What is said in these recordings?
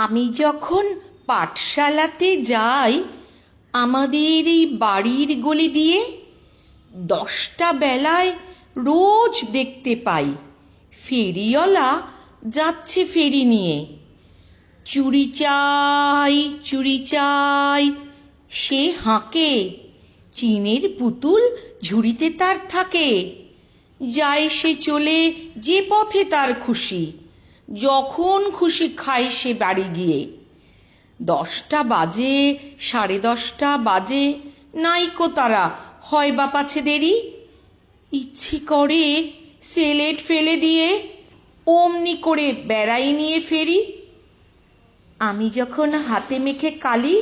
আমি যখন পাঠশালাতে যাই আমাদের এই বাড়ির গলি দিয়ে 10টা বেলায় রোজ দেখতে পাই ফেরিওয়ালা যাচ্ছে ফেরি নিয়ে। চুড়ি চাই চুড়ি চাই সে হাঁকে, চিনের পুতুল ঝুড়িতে তার থাকে। যায় সে চলে যে পথে তার খুশি, যখন খুশি খায় সে বাড়ি গিয়ে। 10টা বাজে, 10:30 বাজে, নাইকো তারা, হয় বা পাছে দেরি। ইচ্ছে করে সেলেট ফেলে দিয়ে অমনি করে বেড়াই নিয়ে ফেরি। আমি যখন হাতে মেখে কালি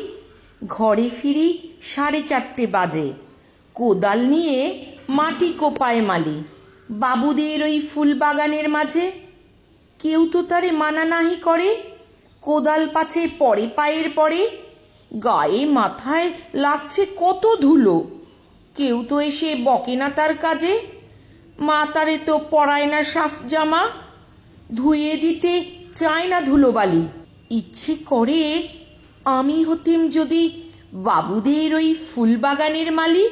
ঘরে ফিরি 4:30 বাজে, কোদাল নিয়ে মাটি কোপায় মালি বাবুদের ওই ফুল বাগানের মাঝে। কেউ তো তারে মানা নাহি করে, কোদাল পাছে পড়ে পায়ের পরে। গায়ে মাথায় লাগছে কত ধুলো, কেউ তো এসে বকে না তার কাজে। মা তারে তো পরায় না সাফ জামা, ধুয়ে দিতে চায় না ধুলোবালি। ইচ্ছে করে আমি হতেম যদি বাবুদের ওই ফুল বাগানের মালি।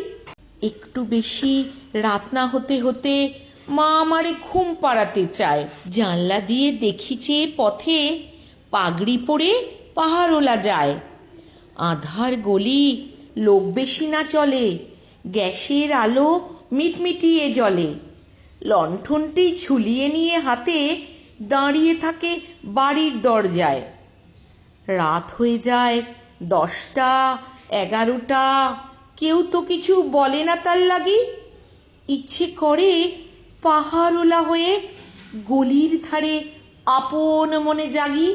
একটু বেশি রাত না হতে হতে মা আমারে ঘুম পাড়াতে চায়। জানলা দিয়ে দেখিছে পথে পাগড়ি পরে পাহাড়ওয়ালা যায়। আধার গলি, লোক বেশি না চলে, গ্যাসের আলো মিটমিটিয়ে জ্বলে। লণ্ঠনটি ঝুলিয়ে নিয়ে হাতে দাঁড়িয়ে থাকে বাড়ির দরজায়। রাত হয়ে যায় 10টা, 11টা, কেউ তো কিছু বলে না তার লাগি। ইচ্ছে করে পাহাড়ওয়ালা হয়ে গলির ধারে আপন মনে জাগি।